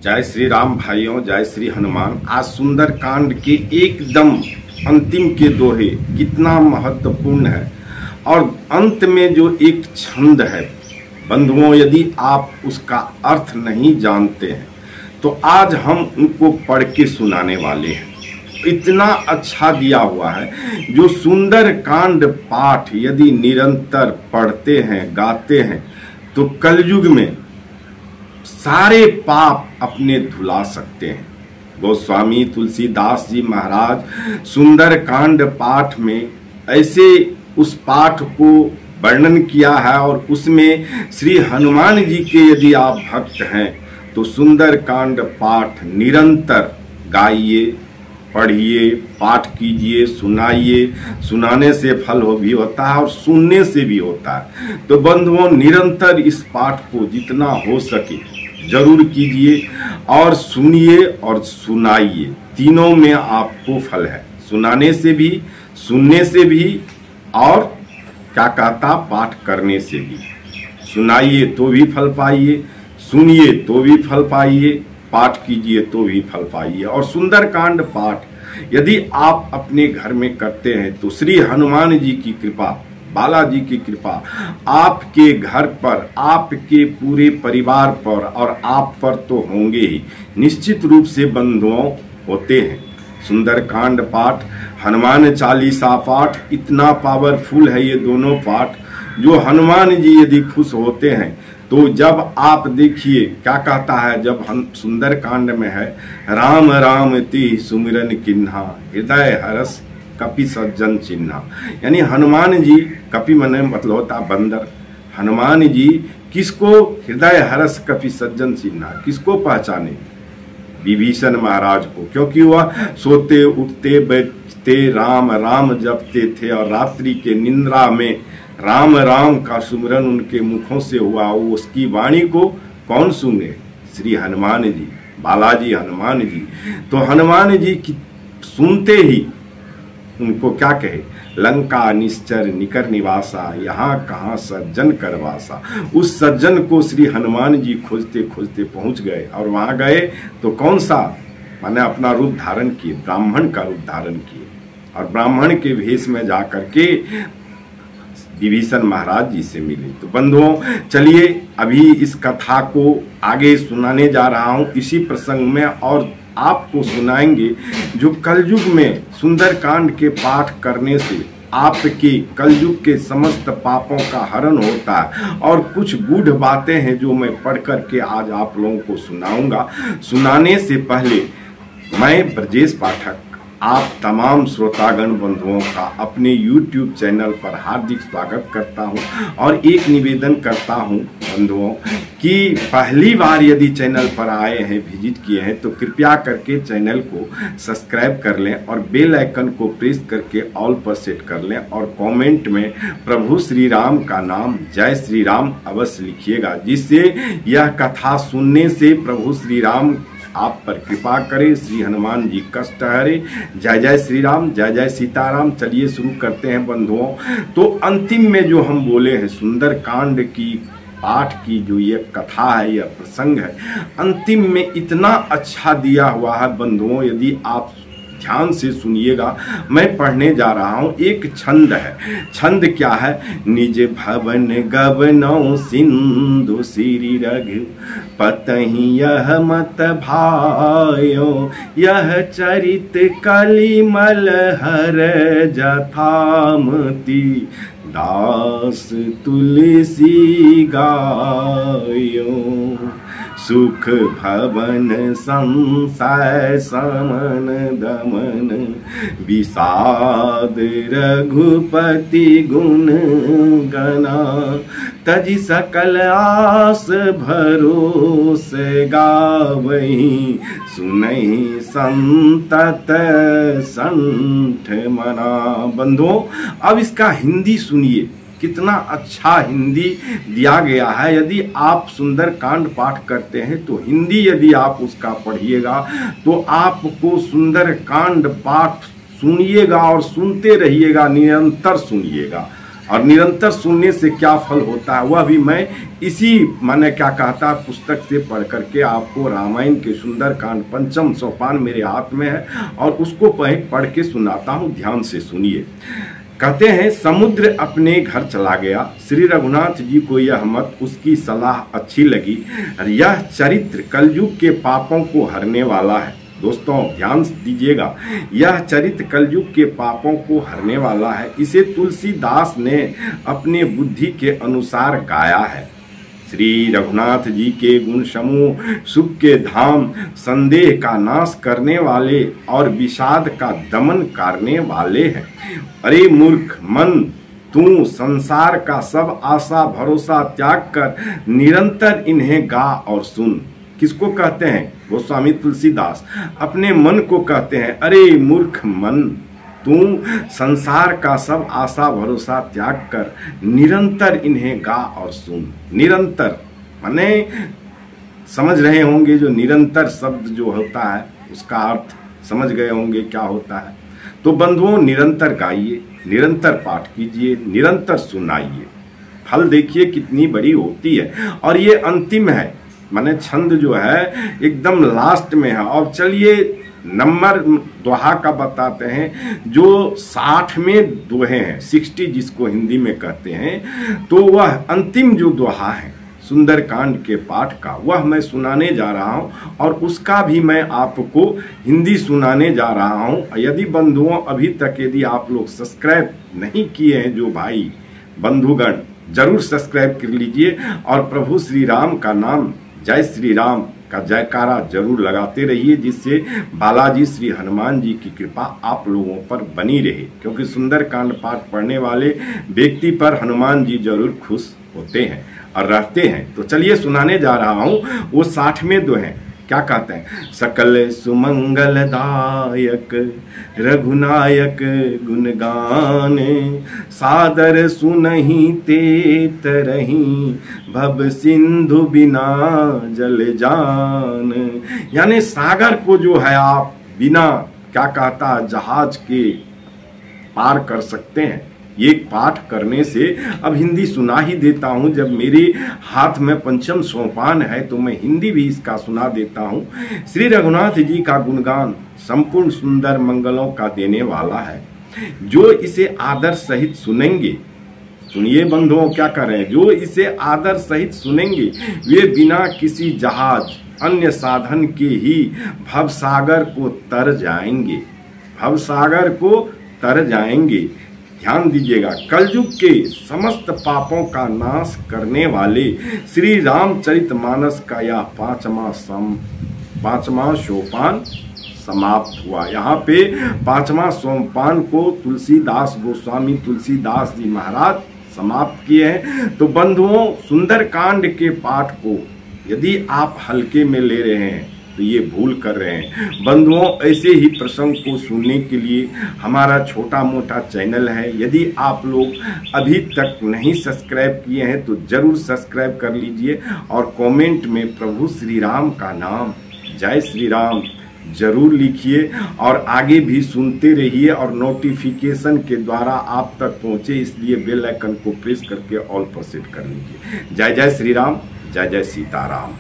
जय श्री राम भाइयों, जय श्री हनुमान। आज सुंदर कांड के एकदम अंतिम के दोहे कितना महत्वपूर्ण है और अंत में जो एक छंद है बंधुओं, यदि आप उसका अर्थ नहीं जानते हैं तो आज हम उनको पढ़ के सुनाने वाले हैं। इतना अच्छा दिया हुआ है। जो सुंदर कांड पाठ यदि निरंतर पढ़ते हैं, गाते हैं तो कलयुग में सारे पाप अपने धुला सकते हैं। गोस्वामी तुलसीदास जी महाराज सुंदर कांड पाठ में ऐसे उस पाठ को वर्णन किया है और उसमें श्री हनुमान जी के यदि आप भक्त हैं तो सुंदर कांड पाठ निरंतर गाइए, पढ़िए, पाठ कीजिए, सुनाइए। सुनाने से फल भी होता है और सुनने से भी होता है। तो बंधुओं, निरंतर इस पाठ को जितना हो सके जरूर कीजिए और सुनिए और सुनाइए। तीनों में आपको फल है, सुनाने से भी, सुनने से भी और क्या कहता पाठ करने से भी। सुनाइए तो भी फल पाइए, सुनिए तो भी फल पाइए, पाठ कीजिए तो भी फल पाइए। और सुंदरकांड पाठ यदि आप अपने घर में करते हैं तो श्री हनुमान जी की कृपा, बालाजी की कृपा आपके घर पर, आपके पूरे परिवार पर और आप पर तो होंगे ही, निश्चित रूप से बंधुओं होते हैं। सुंदरकांड पाठ, हनुमान चालीसा पाठ इतना पावरफुल है ये दोनों पाठ। जो हनुमान जी यदि खुश होते हैं तो जब आप देखिए क्या कहता है, जब हम सुंदरकांड में है, राम राम ति सुमिरन किन्हा हृदय हरस कपि सज्जन चिन्हा। यानी हनुमान जी, कपि मने मतलब होता बंदर, हनुमान जी किसको हृदय हरस कपि सज्जन चिन्हा, किसको पहचाने? विभीषण महाराज को, क्योंकि वह सोते उठते बैठते राम राम जपते थे और रात्रि के निंद्रा में राम राम का सुमिरन उनके मुखों से हुआ। उसकी वाणी को कौन सुने? श्री हनुमान जी, बालाजी हनुमान जी। तो हनुमान जी की सुनते ही उनको क्या कहे, लंका निश्चर निकर निवासा, यहाँ कहाँ सज्जन करवासा। उस सज्जन को श्री हनुमान जी खोजते खोजते पहुंच गए और वहां गए तो कौन सा, माने अपना रूप धारण किए, ब्राह्मण का रूप धारण किए और ब्राह्मण के भेष में जाकर के विभीषण महाराज जी से मिले। तो बंधुओं चलिए अभी इस कथा को आगे सुनाने जा रहा हूं इसी प्रसंग में, और आपको सुनाएंगे जो कलयुग में सुंदरकांड के पाठ करने से आपके कलयुग के समस्त पापों का हरण होता है। और कुछ गूढ़ बातें हैं जो मैं पढ़ करके आज आप लोगों को सुनाऊंगा। सुनाने से पहले मैं ब्रजेश पाठक आप तमाम श्रोतागण बंधुओं का अपने YouTube चैनल पर हार्दिक स्वागत करता हूं और एक निवेदन करता हूं बंधुओं कि पहली बार यदि चैनल पर आए हैं, विजिट किए हैं तो कृपया करके चैनल को सब्सक्राइब कर लें और बेल आइकन को प्रेस करके ऑल पर सेट कर लें और कमेंट में प्रभु श्री राम का नाम, जय श्री राम अवश्य लिखिएगा, जिससे यह कथा सुनने से प्रभु श्री राम आप पर कृपा करें, श्री हनुमान जी कष्ट हरे। जय जय श्री राम, जय जय सीताराम। चलिए शुरू करते हैं बंधुओं। तो अंतिम में जो हम बोले हैं सुंदर कांड की पाठ की जो ये कथा है, यह प्रसंग है, अंतिम में इतना अच्छा दिया हुआ है बंधुओं, यदि आप ध्यान से सुनिएगा। मैं पढ़ने जा रहा हूं, एक छंद है। छंद क्या है? निज भवन गवनौ सिंधु श्री रघु पतहि यह मत भायो, यह चरित कलिमल हर जथामति दास तुलसी गायो। सुख भवन संशय समन दमन, विषाद रघुपति गुण गना, तजि सकल आस भरोस गावहीं, सुनहि संतत संठ मना। बंधुओं अब इसका हिंदी सुनिए, कितना अच्छा हिंदी दिया गया है। यदि आप सुंदर कांड पाठ करते हैं तो हिंदी यदि आप उसका पढ़िएगा तो आपको सुंदर कांड पाठ सुनिएगा और सुनते रहिएगा, निरंतर सुनिएगा। और निरंतर सुनने से क्या फल होता है वह भी मैं इसी मैंने क्या कहता पुस्तक से पढ़ करके आपको रामायण के सुंदर कांड पंचम सोपान मेरे हाथ में है और उसको पढ़ के सुनाता हूँ, ध्यान से सुनिए। कहते हैं समुद्र अपने घर चला गया, श्री रघुनाथ जी को यह मत उसकी सलाह अच्छी लगी। यह चरित्र कलयुग के पापों को हरने वाला है। दोस्तों ध्यान दीजिएगा, यह चरित्र कलयुग के पापों को हरने वाला है। इसे तुलसीदास ने अपने बुद्धि के अनुसार गाया है। श्री रघुनाथ जी के गुण समूह सुख के धाम, संदेह का नाश करने वाले और विषाद का दमन करने वाले हैं। अरे मूर्ख मन, तू संसार का सब आशा भरोसा त्याग कर निरंतर इन्हें गा और सुन। किसको कहते हैं? गोस्वामी तुलसीदास अपने मन को कहते हैं, अरे मूर्ख मन, तू संसार का सब आशा भरोसा त्याग कर निरंतर इन्हें गा और सुन। निरंतर माने समझ रहे होंगे, जो निरंतर शब्द जो होता है उसका अर्थ समझ गए होंगे क्या होता है। तो बंधुओं निरंतर गाइए, निरंतर पाठ कीजिए, निरंतर सुनाइए, फल देखिए कितनी बड़ी होती है। और ये अंतिम है, माने छंद जो है एकदम लास्ट में है। और चलिए नंबर दोहा का बताते हैं, जो 60 में दोहे हैं, 60 जिसको हिंदी में कहते हैं, तो वह अंतिम जो दोहा है सुंदरकांड के पाठ का वह मैं सुनाने जा रहा हूं और उसका भी मैं आपको हिंदी सुनाने जा रहा हूं। यदि बंधुओं अभी तक यदि आप लोग सब्सक्राइब नहीं किए हैं, जो भाई बंधुगण जरूर सब्सक्राइब कर लीजिए और प्रभु श्री राम का नाम, जय श्री राम का जयकारा जरूर लगाते रहिए, जिससे बालाजी श्री हनुमान जी की कृपा आप लोगों पर बनी रहे। क्योंकि सुंदरकांड पाठ पढ़ने वाले व्यक्ति पर हनुमान जी जरूर खुश होते हैं और रहते हैं। तो चलिए सुनाने जा रहा हूं, वो 60 में दोहे हैं। क्या कहते हैं? सकल सुमंगलदायक रघुनायक गुणगान, सादर सुनहि ते तरहि भव सिंधु बिना जल जान। यानी सागर को जो है आप बिना क्या कहता जहाज के पार कर सकते हैं। ये पाठ करने से अब हिंदी सुना ही देता हूँ, जब मेरे हाथ में पंचम सोपान है तो मैं हिंदी भी इसका सुना देता हूँ। श्री रघुनाथ जी का गुणगान संपूर्ण सुंदर मंगलों का देने वाला है। जो इसे आदर सहित सुनेंगे, सुनिए बंधुओं क्या कर रहे हैं, जो इसे आदर सहित सुनेंगे वे बिना किसी जहाज अन्य साधन के ही भवसागर को तर जाएंगे, भवसागर को तर जाएंगे। ध्यान दीजिएगा, कलयुग के समस्त पापों का नाश करने वाले श्री रामचरितमानस का यह पांचवा सोपान समाप्त हुआ। यहाँ पे 5वां सोपान को तुलसीदास गोस्वामी तुलसीदास जी महाराज समाप्त किए हैं। तो बंधुओं सुंदरकांड के पाठ को यदि आप हल्के में ले रहे हैं तो ये भूल कर रहे हैं। बंधुओं ऐसे ही प्रसंग को सुनने के लिए हमारा छोटा मोटा चैनल है, यदि आप लोग अभी तक नहीं सब्सक्राइब किए हैं तो जरूर सब्सक्राइब कर लीजिए और कमेंट में प्रभु श्री राम का नाम, जय श्री राम जरूर लिखिए और आगे भी सुनते रहिए और नोटिफिकेशन के द्वारा आप तक पहुंचे, इसलिए बेल आइकन को प्रेस करके ऑल पर सेट कर लीजिए। जय जय श्री राम, जय जय सीताराम।